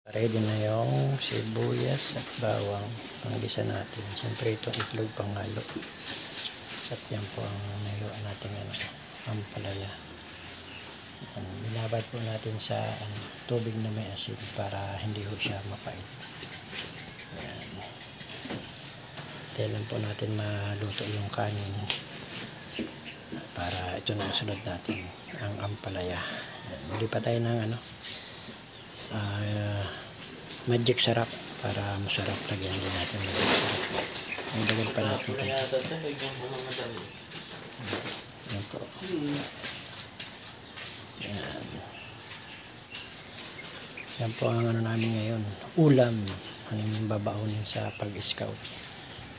Ready na yung sibuyas at bawang panggisa natin. Siyempre itong itlog panghalo. At yan po ang nailuan natin ampalaya. Binabad po natin sa tubig na may asin para hindi ho siya mapait. Yan. Kailan po natin maluto yung kanin para ito na sunod natin ang ampalaya. Hindi pa tayo ng magic sarap para masarap. Lagyan din natin magic sarap. Ang dagal pa natin ito. Yan po. Yan. Yan po ang namin ngayon. Ulam. Ano yung babaunin sa pag-scout.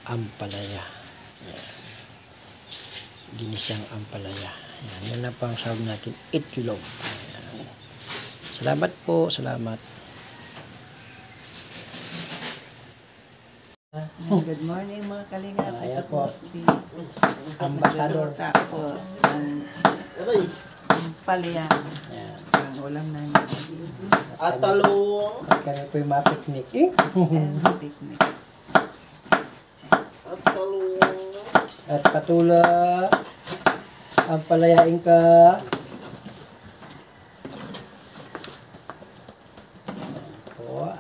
Ampalaya. Yan. Ginisang ampalaya. Yan. Yan na po ang sahog natin. Itlog. Yan. Salamat po. Salamat. Good morning mga kalingap. Ayan Ito po. po si Ambassador. po ng Palian. Yan. Ang ulam namin. At talong. Kami po yung mga picnic. And picnic. At talong. At patula. Ampalayain ka. Po.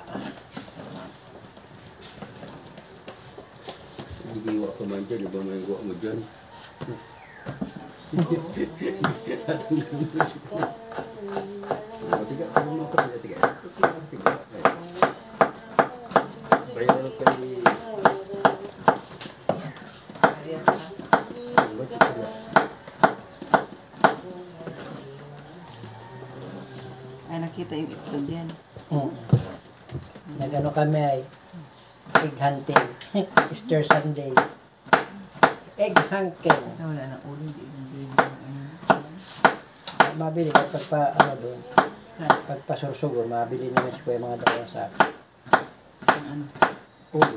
Hindi iwa ko man dyan. Iba may iwa mo dyan. Tiga, ano mo ko nila? Tiga. Tiga. Bayan lang kayo. Ay, nakita yung itlog yan. Nagano kami ay egg hunting. Easter Sunday. Egg hunting. Wala na ulo. Hindi Mabili kapag doon. Pagpasursugo, mabili naman si kuya mga dalawang sa ano? ulo.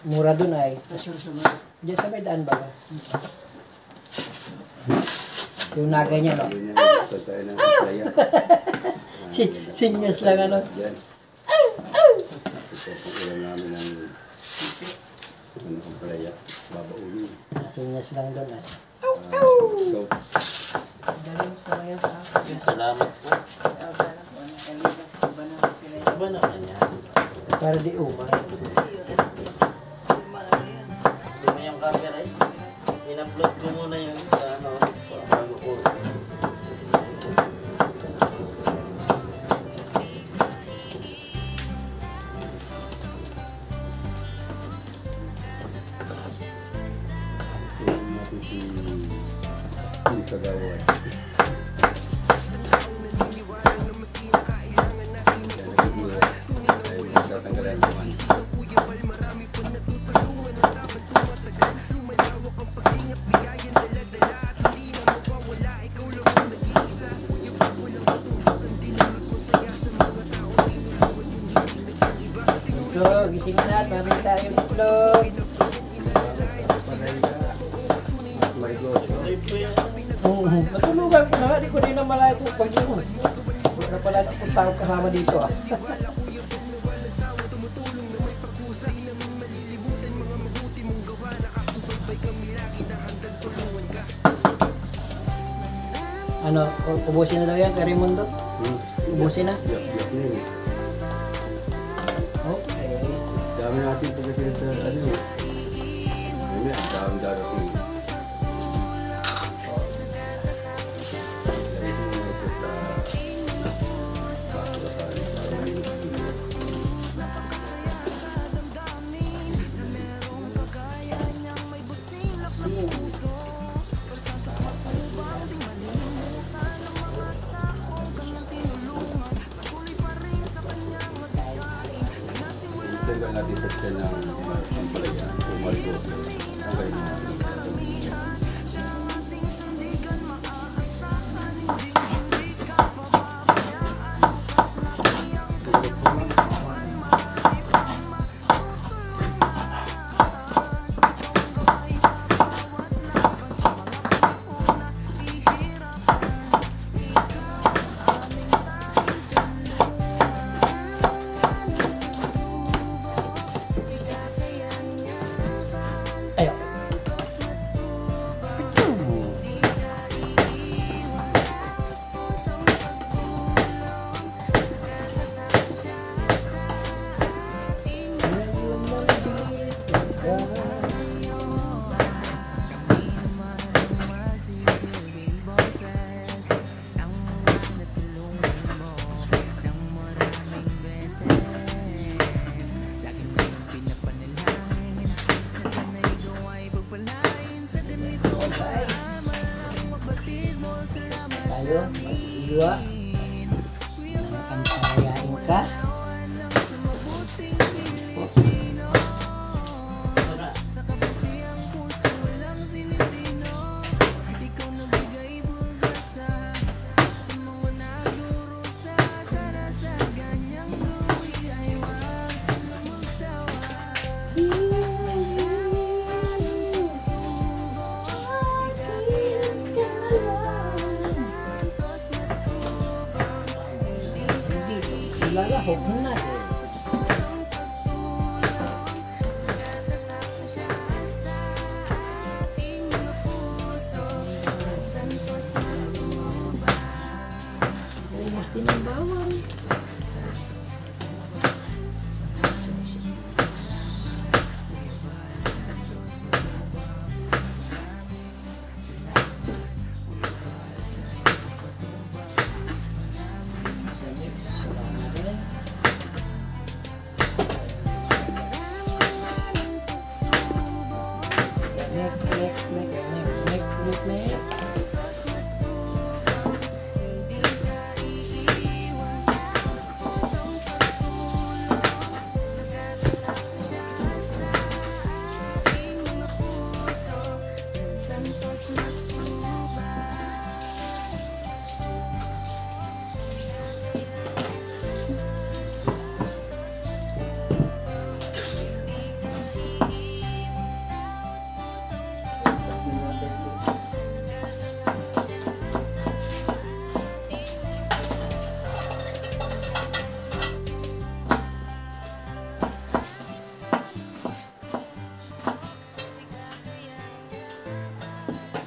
Mura doon ay. Sa sursugo. Diyan sa may daan ba? Yung naga niya, no? Tayo ng playa. Sinyas lang, ano? Yan. Ito ulam namin ng ang playa. Babaunin. Sinyas lang doon, ay. So, Dalim sa ngayon sa ako. salamat po. Kala ko, nakalibak ko ba naman sila yun? Iba naman yan. Para di umay. Hindi mo yung camera eh. In-upload ko muna yung sa bago ko. Tingnan natin si Kagawa. Itlog, gising na. Mabili tayong itlog. Matulugan ko na. Di ko din na malaya kung pag-iwan. Huwag na pala napunta ko kasama dito, ah. Ano, ubusin na daw yan, Karimundo? Ubusin na? Okay. Dami natin pagkakita sa ano eh. Ano yan, dami darating. Tingnan natin sa tiyan ng palaya. Umarigo. Okay naman. ka? Lalahok mo natin. Mas tinambawang.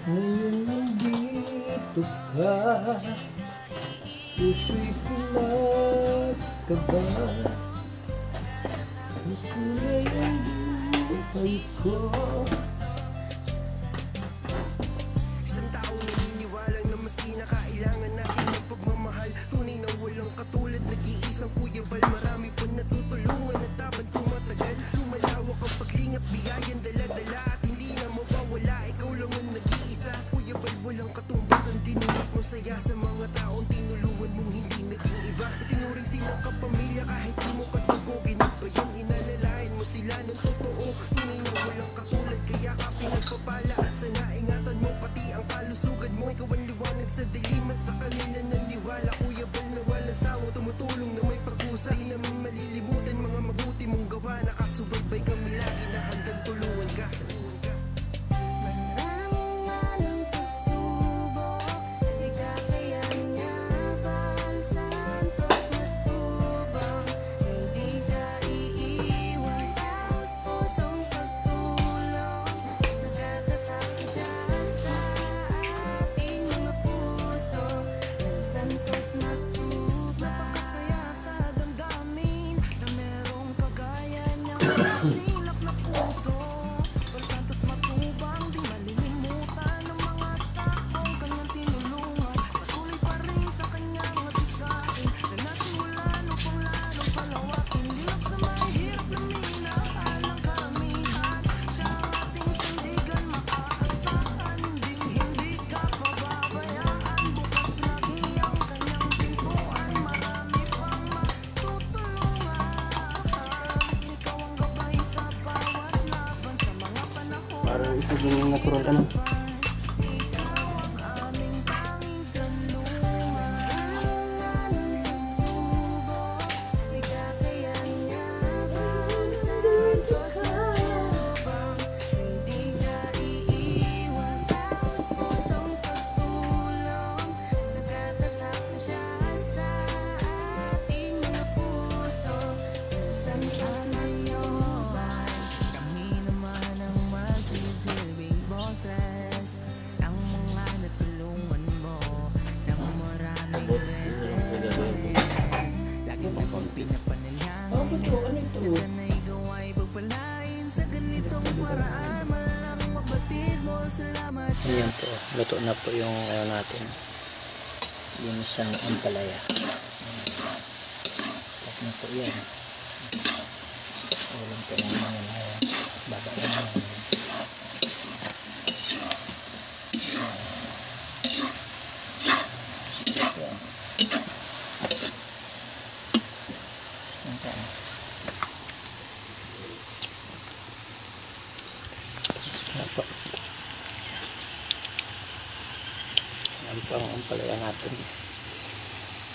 Ngayon nandito ka, puso'y kumakaba. Kulay ang buhay ko. Isang tao naniniwala na maski na kailangan natin ng pagmamahal. Tunay na walang katulad, nag-iisang Kuya Bal. Marami pa natutulungan at taban tumatagal. Lumalawak ang paglingap, biyayan dala-dala at hindi na mawawala. Ikaw lang ang nag-iisa, Kuya Bal, walang katumbasan. Dinulot mo saya sa mga taong tinulungan mong hindi naging iba. Itinuring silang kapamilya kahit di mo katugo. Ginagbayan, inalalayan mo sila ng totoo. Tunay na walang katulad, kaya ka pinagpapala. Sana ingatan mo pati ang kalusugan mo. Ikaw ang liwanag sa dilim at sa kanila naniwala. Kuya Bal na walang sawa, tumutulong na may pag-usa. Di namin malilimutan mga mabuti mong gawa. Nakasubaybay kami lagi na hanggang tulungan ka. Maraming manang pagsubok, di kakayanyaban, santos matubang, hindi ka iiwan, taos pusong pagtulong, nagkakatapos siya sa ating mga puso, ng santos matubang. Napakasaya sa damdamin na merong kagaya niyang silap na puso. Santos matubang, di malilimutan ng mga taong kanyang tinulungan. Patuloy pa rin sa kanyang adhikain na nasimulan upang lalong palawakin. Linap sa mahirap na minahalang karamihan. Siya ang ating sandigan, maaasahan. Hindi ka pababayaan. Bukas lagi ang kanyang pintuan. Marami pang matutulungan. Ikaw ang gabay sa bawat laban sa mga panahon. Parang ito yung natural ka na. Ikaw ang aming tanging kanlungan. Subok, di kakayanyaban, santos matubang, hindi ka iiwan, taos pusong pagtulong, nagkatatak na siya sa ating mga puso, santos matubang. Kami naman ang magsisilbing boses ng mga natulungan mo ng maraming beses. Lagi na kong pinapanalangin na sana'y gawa'y pagpalain sa ganitong paraan. Malang mabatid mo, salamat. Ayan po, luto na po yung ano natin. Yung isang ampalaya. Tapos na po yan. Ulam po ng mga baba na yan. Yan. Yan po. Yan po ang ampalaya natin.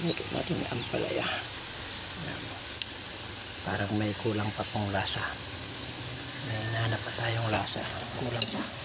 Ito natin yung ampalaya. Yan. Parang may kulang pa pong lasa. May hinahanap pa tayong lasa. Kulang pa.